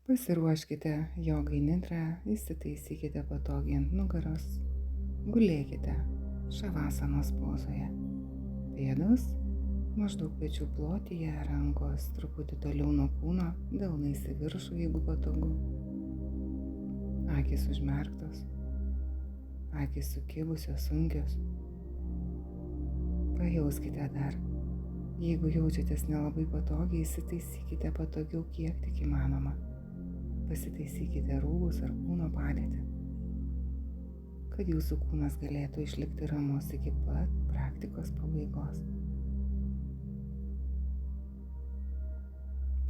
Pasiruoškite jogai nidrą, įsitaisykite patogiai ant nugaros, gulėkite šavasanos pozoje. Pėdos maždaug pečių plotyje, rankos truputį toliau nuo kūno, delnais į viršų, jeigu patogu. Akys užmerktos, akys sukibusios, sunkios. Pajauskite dar. Jeigu jaučiatės nelabai patogiai, įsitaisykite patogiau kiek tik įmanoma. Pasitaisykite rūbus ar kūno padėtį, kad jūsų kūnas galėtų išlikti ramus iki pat praktikos pabaigos.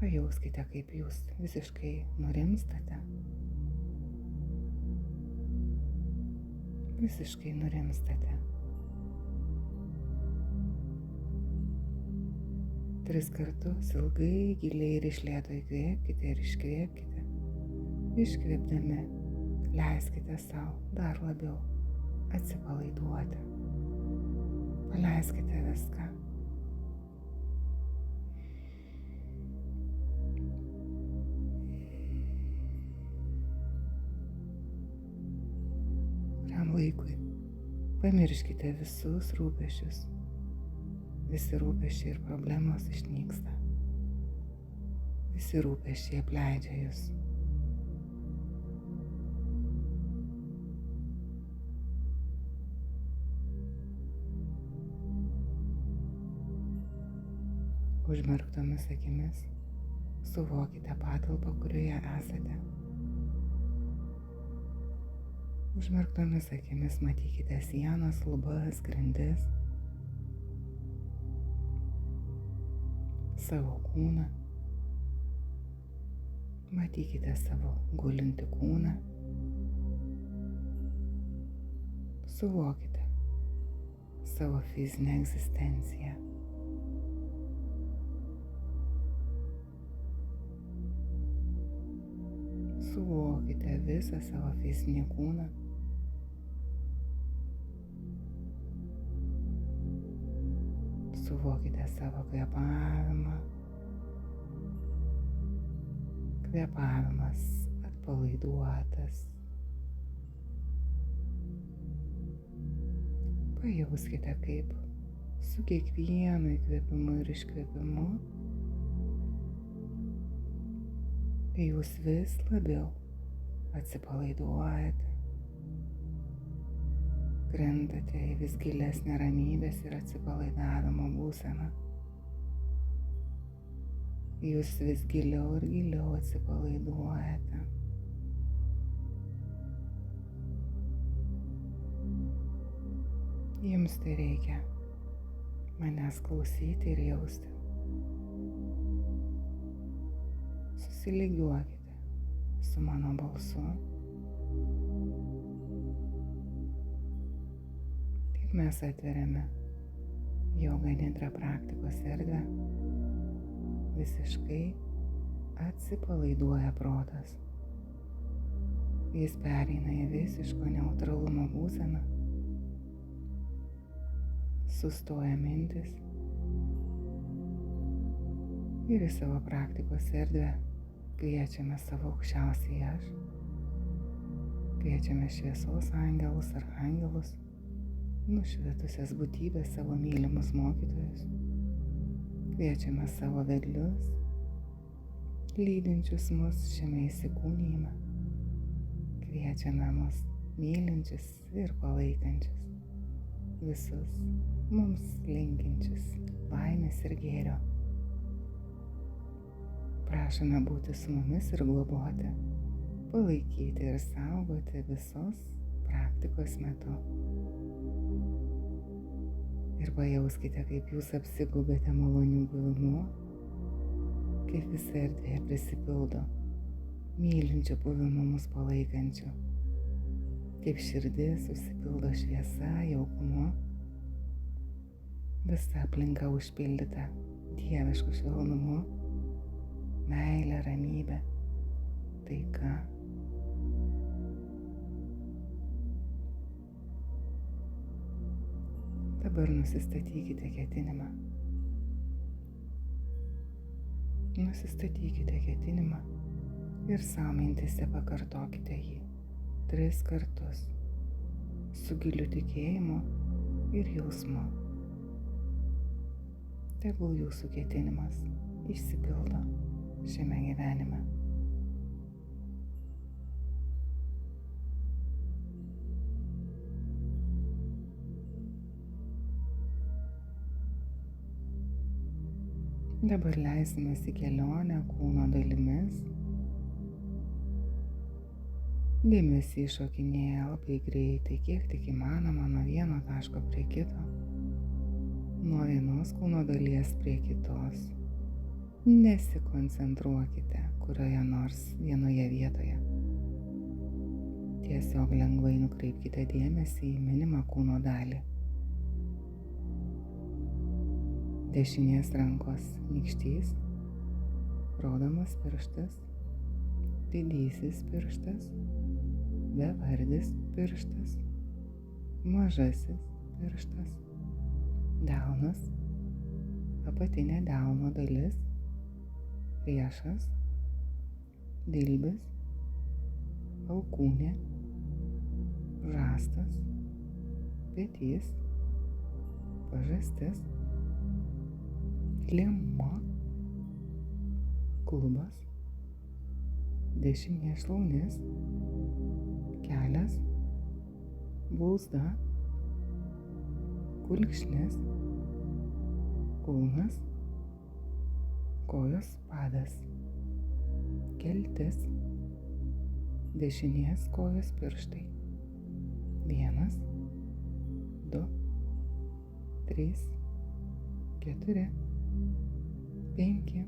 Pajauskite, kaip jūs visiškai nurimstate. Visiškai nurimstate. 3 kartus ilgai, giliai ir iš lėto įkvėpkite ir iškvėpkite. Iškvėpdami leiskite savo dar labiau atsipalaiduoti. Paleiskite viską. Kuriam laikui pamirškite visus rūpesčius. Visi rūpesčiai ir problemos išnyksta. Visi rūpesčiai apleidžia jūs. Užmerktomis akimis suvokite patalpą, kurioje esate. Užmerktomis akimis matykite sienas, lubas, grindis, savo kūną. Matykite savo gulintį kūną. Suvokite savo fizinę egzistenciją. Suvokite visą savo fizinį kūną. Suvokite savo kvėpavimą. Kvėpavimas atpalaiduotas. Pajauskite, kaip su kiekvienu įkvėpimu ir iškvėpimu jūs vis labiau atsipalaiduojate, krentate į vis gilesnę ramybės ir atsipalaidavimo būseną. Jūs vis giliau ir giliau atsipalaiduojate. Jums tai reikia manęs klausyti ir jausti. Susilygiuokite su mano balsu. Tik mes atveriame joga nidra praktikos erdvę, visiškai atsipalaiduoja protas. Jis pereina į visiško neutralumo būseną. Sustoja mintis ir į savo praktikos erdvę kviečiame savo aukščiausiąjį aš, kviečiame šviesos angelus ar angelus, nušvitusias būtybės, savo mylimus mokytojus, kviečiame savo vedlius, lydinčius mus šiame įsikūnijime, kviečiame mus mylinčius ir palaikančius, visus mums linkinčius laimės ir gėrio. Prašome būti su mumis ir globoti, palaikyti ir saugoti visos praktikos metu. Ir pajauskite, kaip jūs apsigubėte malonių buvimu, kaip visa erdvė prisipildo mylinčių buvimų mus palaikančių, kaip širdis užsipildo šviesa, jaukumu, visa aplinka užpildyta dievišku švelnumu, meilė, ramybė, taika. Dabar nusistatykite ketinimą. Nusistatykite ketinimą ir savo mintise pakartokite jį 3 kartus su giliu tikėjimu ir jausmu. Tegul jūsų ketinimas išsipildo šiame gyvenime. Dabar leisimės į kelionę kūno dalimis. Dėmesys šokinėja labai greitai, kiek tik įmanoma, nuo vieno taško prie kito, nuo vienos kūno dalies prie kitos. Nesikoncentruokite kurioje nors vienoje vietoje. Tiesiog lengvai nukreipkite dėmesį į minimą kūno dalį. Dešinės rankos nykštys, rodomas pirštas, didysis pirštas, bevardis pirštas, mažasis pirštas, delnas, apatinė delno dalis, riešas, dilbis, alkūnė, žastas, petys, pažastis, liemuo, klubas, dešinė šlaunis, kelias, blauzda, kulkšnis, kulnas, kojos padas, keltis, dešinės kojos pirštai. 1, 2, 3, 4, 5.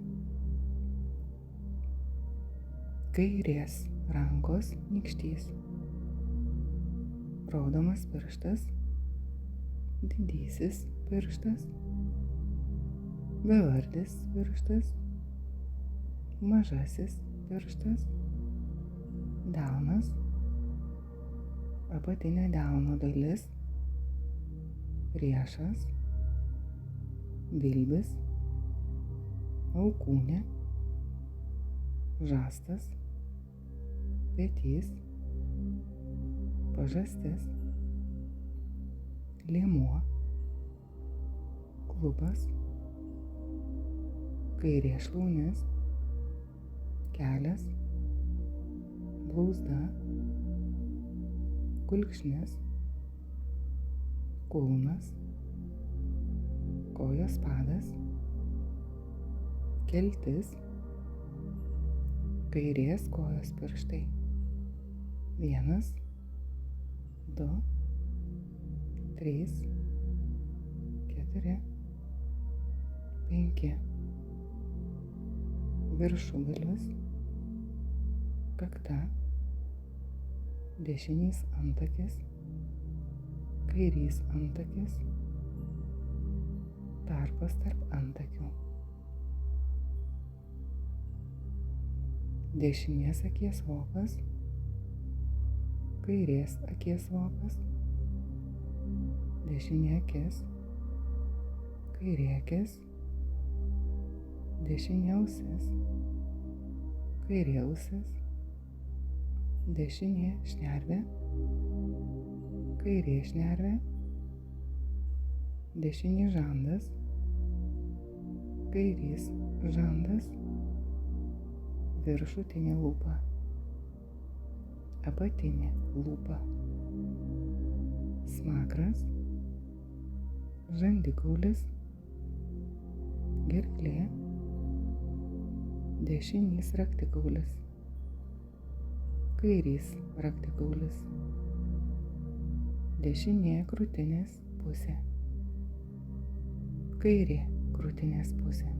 Kairės rankos nykštys, rodomas pirštas, didysis pirštas, bevardis pirštas, mažasis pirštas, delnas, apatinė delno dalis, riešas, dilbis, alkūnė, žastas, petys, pažastis, liemuo, klubas, kairė šlaunis, kelias, blauzda, kulkšnis, kulnas, kojos padas, keltis, kairės kojos pirštai. 1, 2, 3, 4, 5. Viršugalis, kakta, dešinys antakis, kairys antakis, tarpas tarp antakių. Dešinės akies vokas, kairės akies vokas, dešinė akis, kairė akis, dešinė ausis, kairė ausis, dešinė šnervė, kairė šnervė, dešinė žandas, kairys žandas, viršutinė lūpa, apatinė lūpa, smakras, žandikaulis, gerklė, dešinys raktikaulis, kairys raktikaulis, dešinė krūtinės pusė, kairė krūtinės pusė,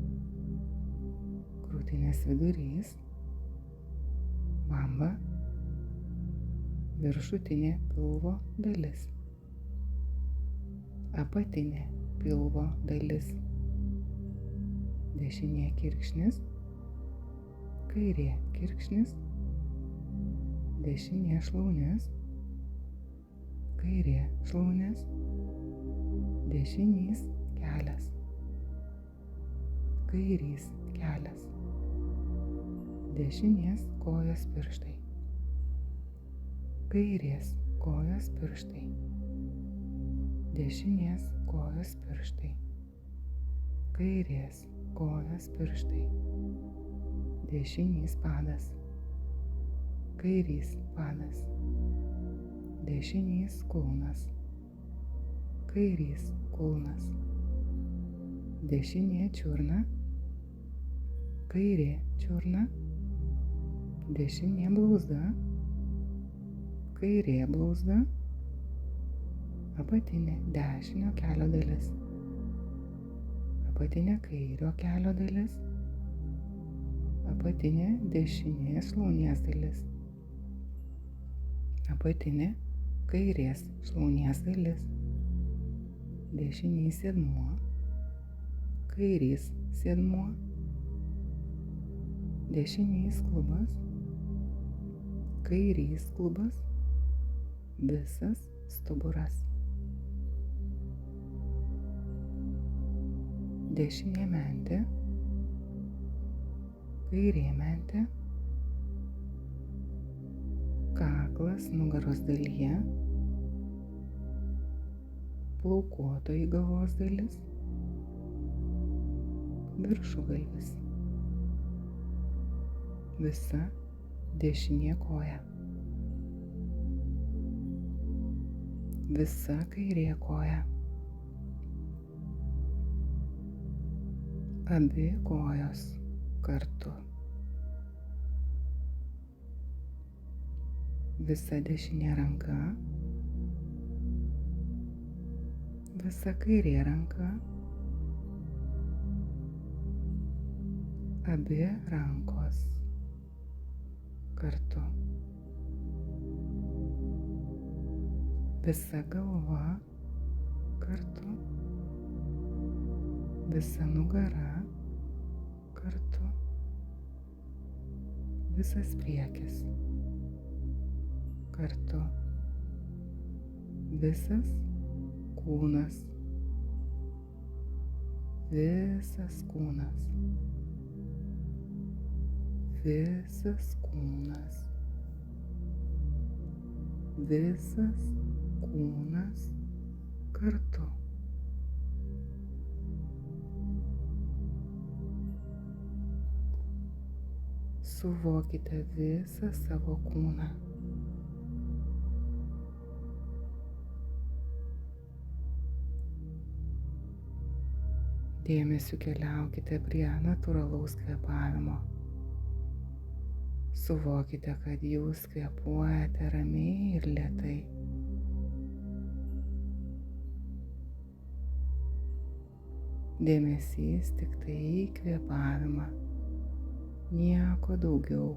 krūtinės vidurys, bamba, viršutinė pilvo dalis, apatinė pilvo dalis, dešinė kirkšnis, kairė kirkšnis, dešinė šlaunis, kairė šlaunis, dešinys kelias, kairys kelias, Dešinės kojos pirštai. Kairės kojos pirštai. Dešinės kojos pirštai. Kairės kojos pirštai. Dešinys padas. Kairys padas. Dešinys kulnas. Kairys kulnas. Dešinė čiurna. Kairė čiurna. Dešinė blauzda. Kairė blauzda. Apatinė dešinio kelio dalis. Apatinė kairio kelio dalis. Apatinė dešinės šlaunies dalis. Apatinė kairės šlaunies dalis. Dešinys sėdmuo. Kairys sėdmuo. Dešinys klubas. Kairys klubas. Visas stuburas. Dešinė mentė. Kairė mentė. Kaklas nugaros dalyje. Plaukuotoji galvos dalis. Viršugalvis. Visa dešinė koja. Visa kairė koja. Abi kojos kartu. Visa dešinė ranka. Visa kairė ranka. Abi rankos kartu. Visa galva kartu. Visa nugara kartu. Visas priekis kartu. Visas kūnas. Visas kūnas. Visas kūnas. Visas kūnas kartu. Suvokite visą savo kūną. Dėmesiu keliaukite prie natūralaus kvėpavimo. Suvokite, kad jūs kvėpuojate ramiai ir lėtai. Dėmesys tik tai į kvėpavimą, nieko daugiau.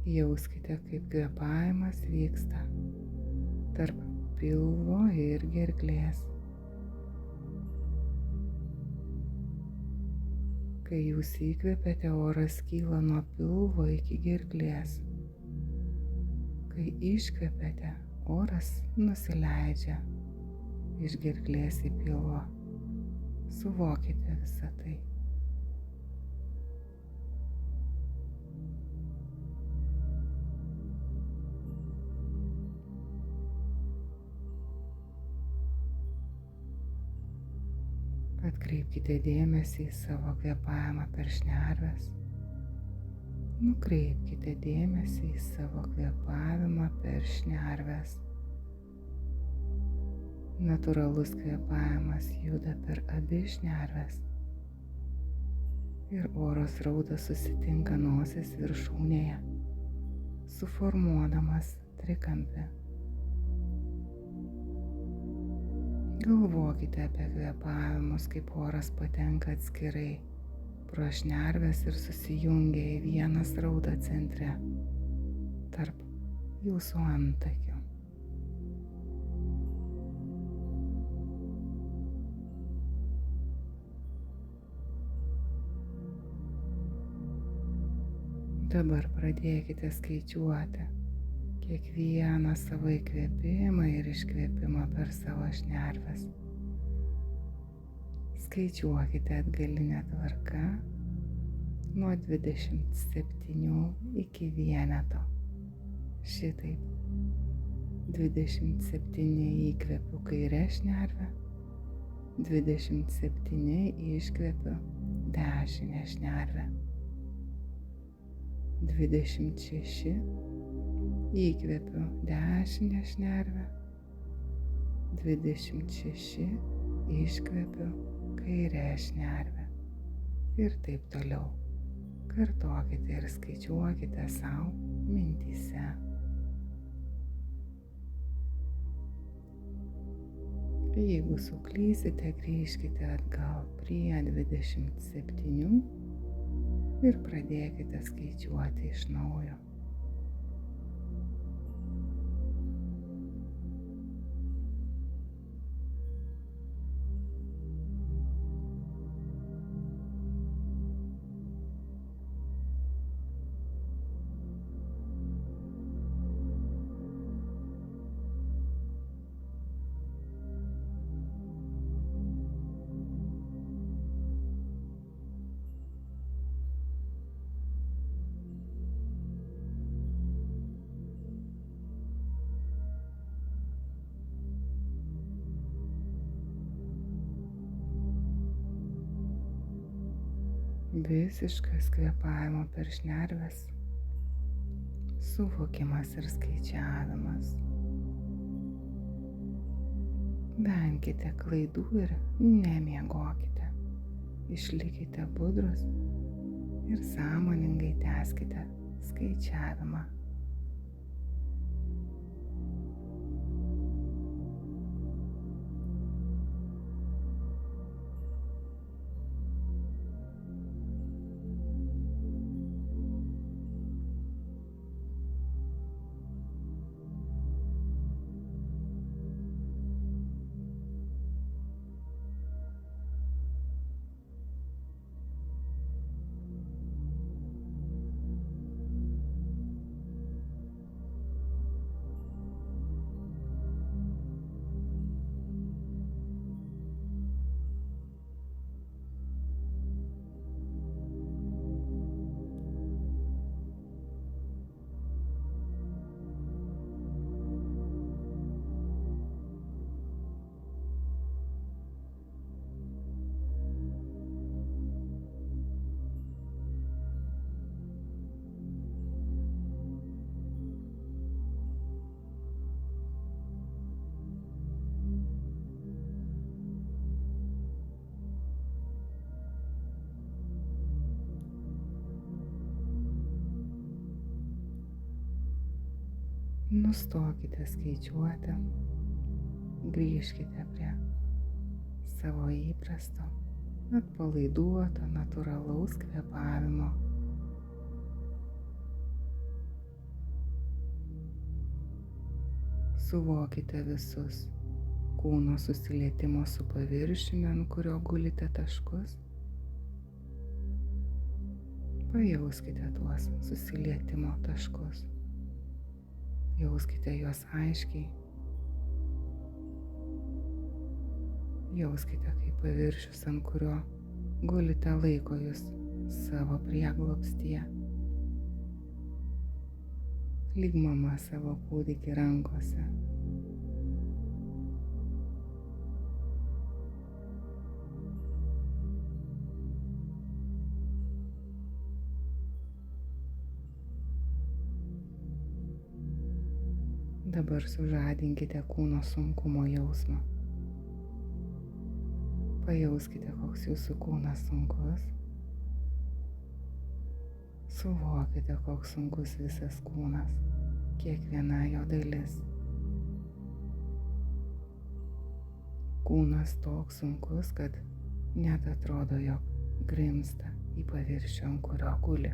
Jauskite, kaip kvėpavimas vyksta tarp pilvo ir gerklės. Kai jūs įkvepiate, oras kyla nuo pilvo iki gerklės. Kai iškvepiate, oras nusileidžia iš gerklės į pilvą. Suvokite visą tai. Atkreipkite dėmesį į savo kvėpavimą per šnerves. Nukreipkite dėmesį į savo kvėpavimą per šnerves. Natūralus kvėpavimas juda per abi šnerves. Ir oro srautas susitinka nosies viršūnėje, suformuodamas trikampį. Galvokite apie kvėpavimus, kaip oras patenka atskirai pro šnerves ir susijungia į vieną srautą centre tarp jūsų antakių. Dabar pradėkite skaičiuoti kiekvieną savo įkvėpimą ir iškvėpimą per savo šnerves. Skaičiuokite atgalinę tvarką nuo 27 iki vieneto. Šitaip. 27 įkvepiu kairę šnervę, 27 iškvepiu dešinę šnervę, 26 įkvepiu dešinę šnervę, 26 iškvepiu kairę šnervę ir taip toliau. Kartokite ir skaičiuokite savo mintyse. Jeigu suklysite, grįžkite atgal prie 27 ir pradėkite skaičiuoti iš naujo. Visiškas kvėpavimo per šnerves, suvokimas ir skaičiavimas. Venkite klaidų ir nemiegokite. Išlikite budrus ir sąmoningai tęskite skaičiavimą. Nustokite skaičiuoti, grįžkite prie savo įprasto, atpalaiduoto, natūralaus kvėpavimo. Suvokite visus kūno susilietimo su paviršiumi, ant kurio gulite taškus. Pajauskite tuos susilietimo taškus. Jauskite juos aiškiai. Jauskite, kaip paviršius, ant kurio gulite, laiko jūs savo prieglobstyje. Lyg mama savo kūdikį rankose. Dabar sužadinkite kūno sunkumo jausmą. Pajauskite, koks jūsų kūnas sunkus. Suvokite, koks sunkus visas kūnas, kiekviena jo dalis. Kūnas toks sunkus, kad net atrodo, jog grimzta į paviršių, ant kurio guli.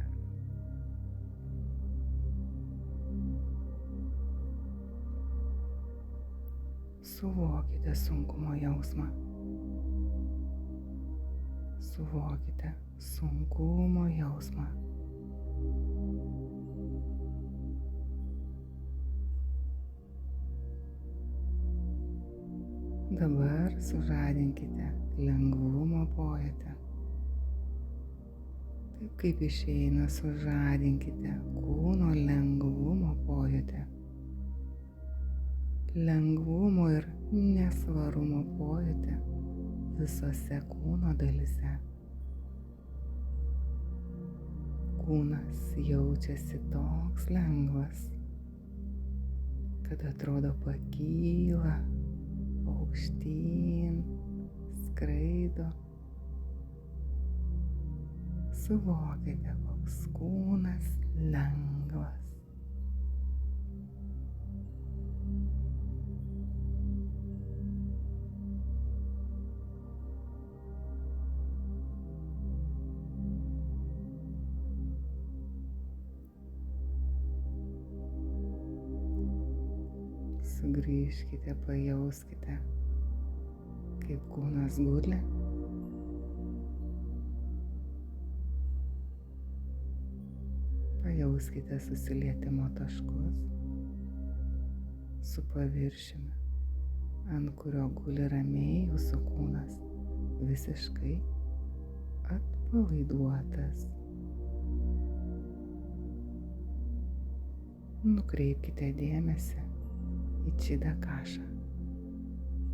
Suvokite sunkumo jausmą. Suvokite sunkumo jausmą. Dabar sužadinkite lengvumo pojūtį. Taip kaip išeina, sužadinkite kūno lengvumo pojūtį. Lengvumo ir nesvarumo pojūtį visose kūno dalyse. Kūnas jaučiasi toks lengvas, kad atrodo pakyla aukštyn, skraido. Suvokite, koks kūnas lengvas. Sugrįžkite, pajauskite, kaip kūnas guli. Pajauskite susilietimo taškus su paviršiumi, ant kurio guli ramiai jūsų kūnas, visiškai atpalaiduotas. Nukreipkite dėmesį į Čidakašą,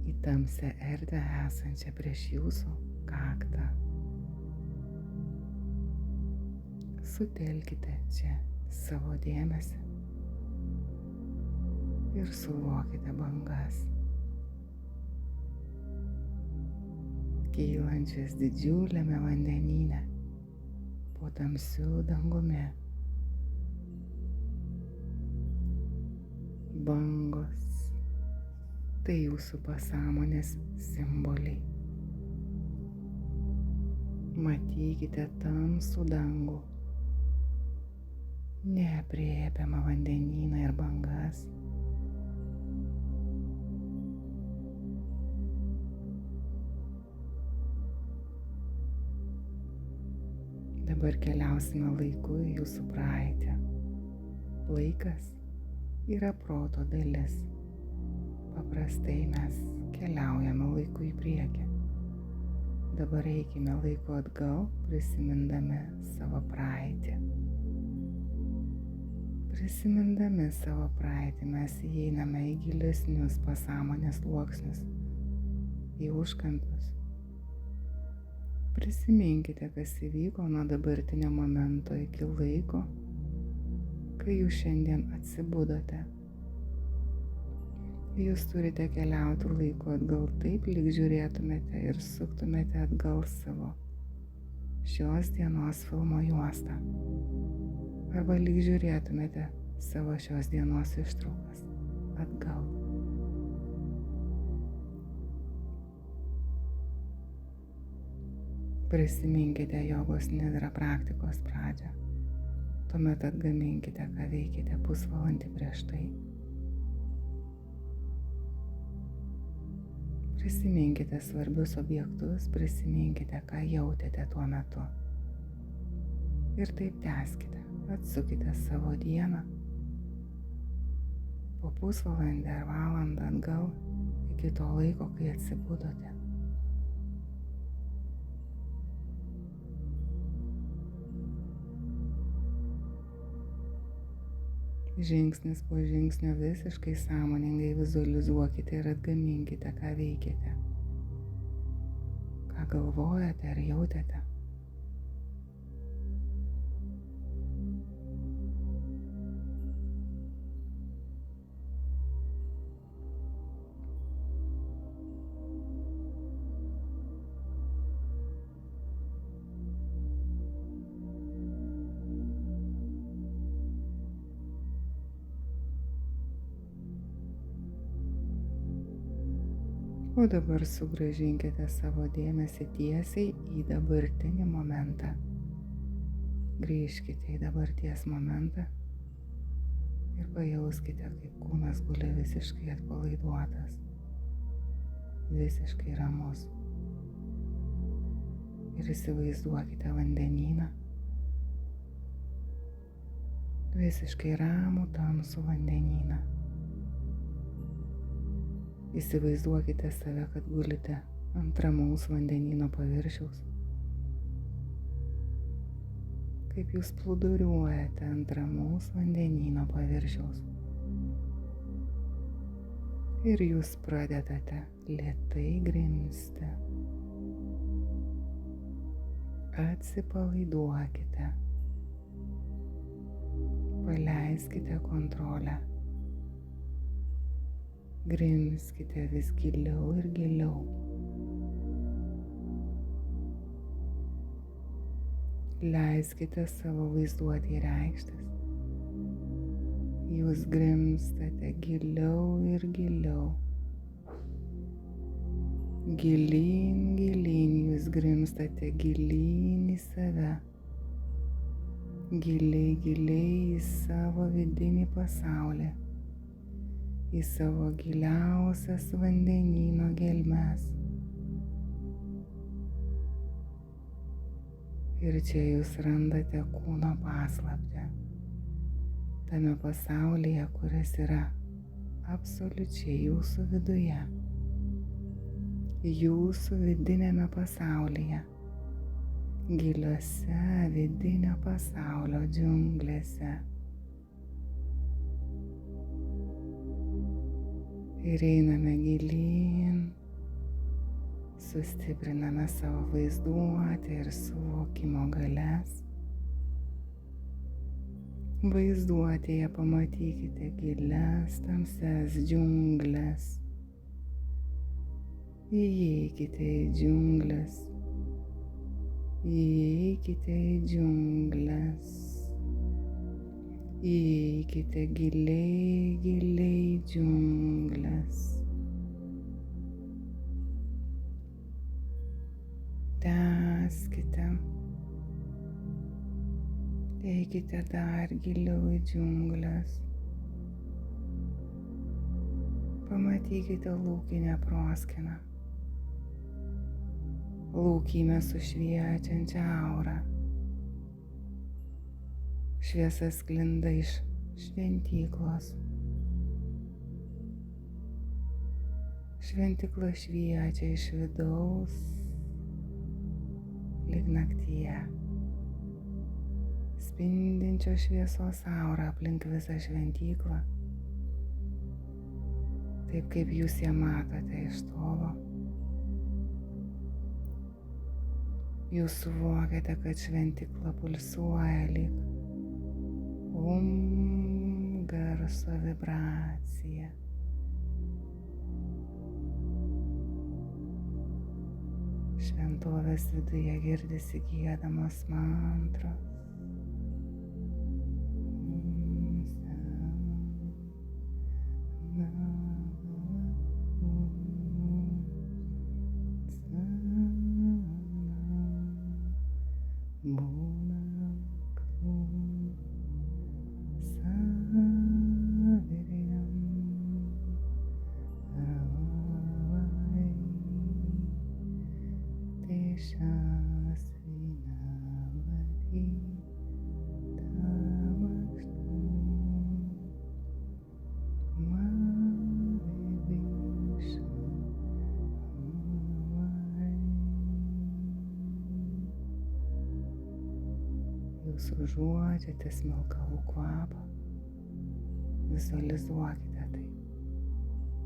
į tamsią erdvę esančią prieš jūsų kaktą. Sutelkite čia savo dėmesį ir suvokite bangas, kylančias didžiuliame vandenyne po tamsiu dangumi. Bangos – tai jūsų pasąmonės simboliai. Matykite tamsų dangų, neaprėpiamą vandenyną ir bangas. Dabar keliausime laiku į jūsų praeitį. Laikas yra proto dalis. Paprastai mes keliaujame laiku į priekį. Dabar eikime laiku atgal, prisimindami savo praeitį. Prisimindami savo praeitį mes įeiname į gilesnius pasąmonės sluoksnius, į užkampius. Prisiminkite, kas įvyko nuo dabartinio momento iki laiko, kai jūs šiandien atsibudote. Jūs turite keliauti laiku atgal taip, lyg žiūrėtumėte ir suktumėte atgal savo šios dienos filmo juostą. Arba lyg žiūrėtumėte savo šios dienos ištraukas atgal. Prisiminkite jogos nidra praktikos pradžią. Tuomet atgaminkite, ką veikite pusvalandį prieš tai. Prisiminkite svarbius objektus, prisiminkite, ką jautėte tuo metu. Ir taip tęskite, atsukite savo dieną po pusvalandį ar valandą atgal iki to laiko, kai atsibudote. Žingsnis po žingsnio visiškai sąmoningai vizualizuokite ir atgaminkite, ką veikiate, ką galvojate ar jautėte. O dabar sugrąžinkite savo dėmesį tiesiai į dabartinį momentą. Grįžkite į dabarties momentą ir pajauskite, kaip kūnas guli visiškai atpalaiduotas, visiškai ramus. Ir įsivaizduokite vandenyną, visiškai ramų tamsų vandenyną. Įsivaizduokite save, kad gulite ant ramaus vandenyno paviršiaus. Kaip jūs plūduriuojate ant ramaus vandenyno paviršiaus. Ir jūs pradedate lėtai grimzti. Atsipalaiduokite. Paleiskite kontrolę. Grimzkite vis giliau ir giliau. Leiskite savo vaizduotei reikštis. Jūs grimztate giliau ir giliau. Gilyn, gilyn jūs grimztate gilyn į save. Giliai, giliai į savo vidinį pasaulį. Į savo giliausias vandenyno gelmes. Ir čia jūs randate kūno paslaptį. Tame pasaulyje, kuris yra absoliučiai jūsų viduje. Jūsų vidinėme pasaulyje. Giliuose vidinio pasaulio džiunglėse. Ir einame gilyn, sustipriname savo vaizduotę ir suvokimo galias. Vaizduotėje pamatykite gilias tamsias džiunglės. Įeikite į džiunglės. Įeikite į džiunglės. Įeikite giliai, giliai į džiunglės. Tęskite. Eikite dar giliau į džiunglės. Pamatykite laukinę proskyną. Laukymę su šviečiančia aura. Šviesa sklinda iš šventyklos. Šventykla šviečia iš vidaus, lyg naktyje. Spindinčio šviesos aura aplink visą šventyklą. Taip kaip jūs ją matote iš tolo. Jūs suvokiate, kad šventykla pulsuoja lyg garso vibracija. Šventovės viduje girdisi giedamos mantros. Jūs užuodžiate smilkalų kvapą. Vizualizuokite tai.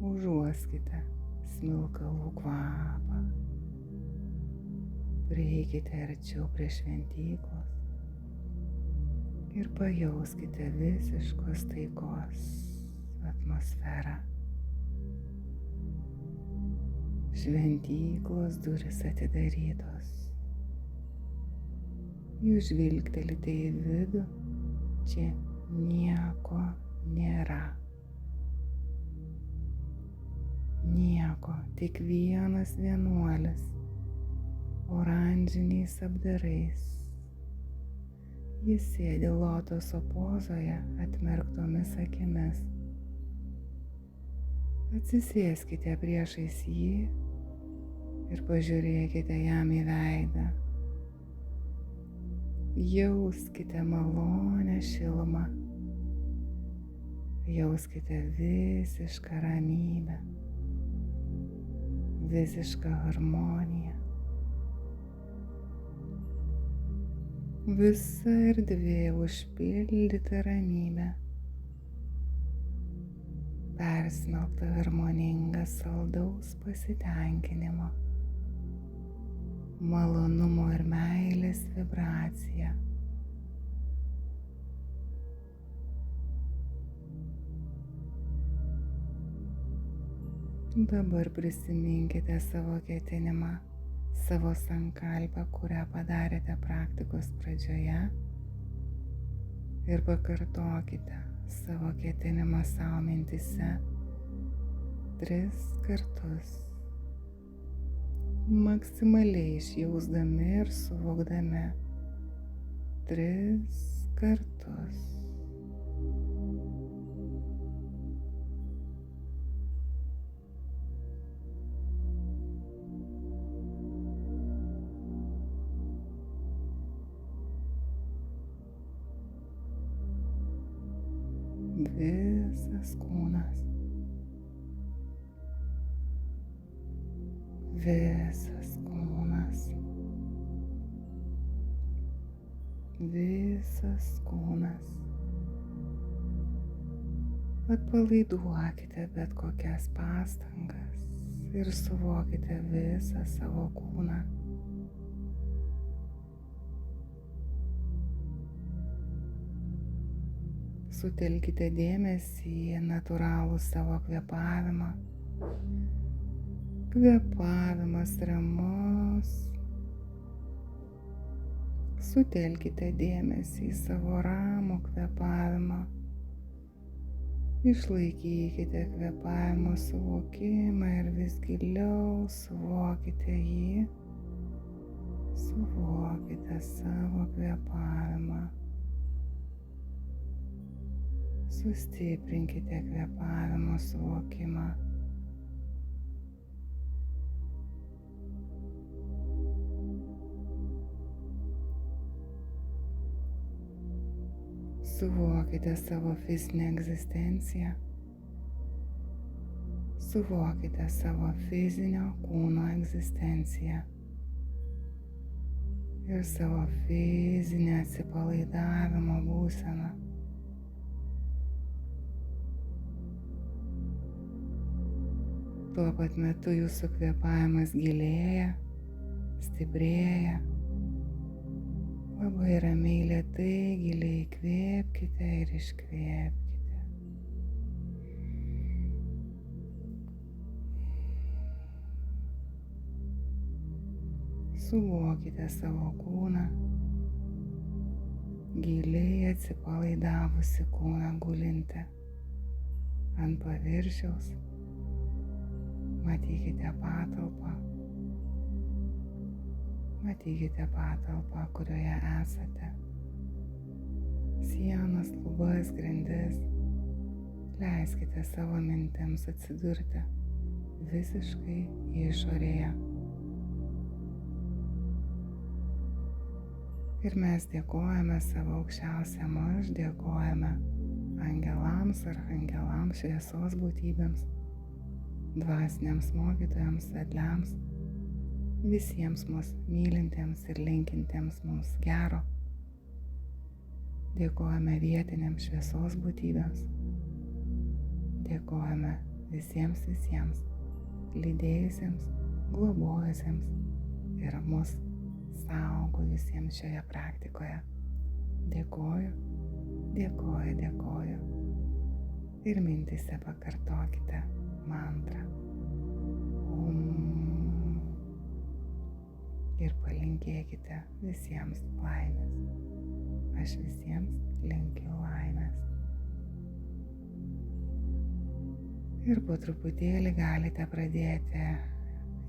Užuoskite smilkalų kvapą. Prieikite arčiau prie šventyklos ir pajauskite visiškos taikos atmosferą. Šventyklos durys atidarytos. Jūs žvilgtelite į vidų, čia nieko nėra. Nieko, tik vienas vienuolis, oranžiniais apdarais. Jis sėdi lotoso pozoje atmerktomis akimis. Atsisėskite priešais jį ir pažiūrėkite jam į veidą. Jauskite malonę šilumą. Jauskite visišką ramybę. visiška harmonija. Visa erdvė užpildyta ramybė, persmelkta harmoninga saldaus pasitenkinimo, malonumo ir meilės vibracija. Dabar prisiminkite savo ketinimą, savo sankalpą, kurią padarėte praktikos pradžioje, ir pakartokite savo ketinimą savo mintyse 3 kartus, maksimaliai išjausdami ir suvokdami 3 kartus. Visas kūnas, visas kūnas, visas kūnas. Atpalaiduokite bet kokias pastangas ir suvokite visą savo kūną. Sutelkite dėmesį į natūralų savo kvėpavimą. Kvėpavimas ramus. Sutelkite dėmesį į savo ramų kvėpavimą. Išlaikykite kvėpavimo suvokimą ir vis giliau suvokite jį. Suvokite savo kvėpavimą. Sustiprinkite kvėpavimo suvokimą. Suvokite savo fizinę egzistenciją. Suvokite savo fizinio kūno egzistenciją. Ir savo fizinę atsipalaidavimo būseną. Tuo pat metu jūsų kvėpavimas gilėja, stiprėja. Labai ramiai, lėtai, giliai įkvėpkite ir iškvėpkite. Suvokite savo kūną, giliai atsipalaidavusi kūną gulinti ant paviršiaus. Matykite patalpą. Matykite patalpą, kurioje esate. Sienas, lubas, grindis. Leiskite savo mintims atsidurti visiškai išorėje. Ir mes dėkojame savo aukščiausiam aš, dėkojame angelams, archangelams, šviesos būtybėms, dvasiniams mokytojams, vedliams, visiems mus mylintiems ir linkintiems mums gero. Dėkojame vietiniams šviesos būtybėms. Dėkojame visiems lydėjusiems, globojusiems ir mus saugojusiems šioje praktikoje. Dėkoju, dėkoju, dėkoju. Ir mintyse pakartokite mantrą. Ir palinkėkite visiems laimės. Aš visiems linkiu laimės. Ir po truputėlį galite pradėti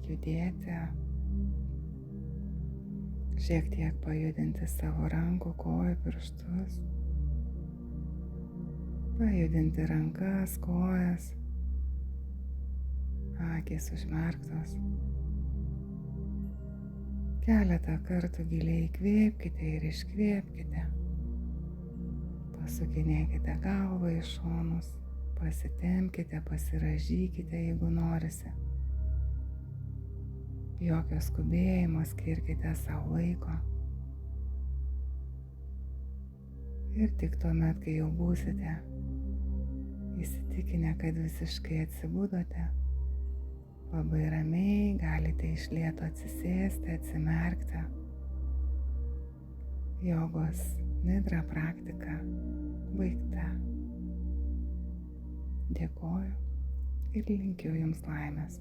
judėti, šiek tiek pajudinti savo rankų, kojų pirštus, pajudinti rankas, kojas, akys užmerktos. Keletą kartų giliai įkvėpkite ir iškvėpkite. Pasukinėkite galvą į šonus, pasitempkite, pasirąžykite, jeigu norisi. Jokio skubėjimo, skirkite savo laiko. Ir tik tuomet, kai jau būsite įsitikinę, kad visiškai atsibudote, labai ramiai galite iš lėto atsisėsti, atsimerkti. Jogos nidra praktika baigta. Dėkoju ir linkiu jums laimės.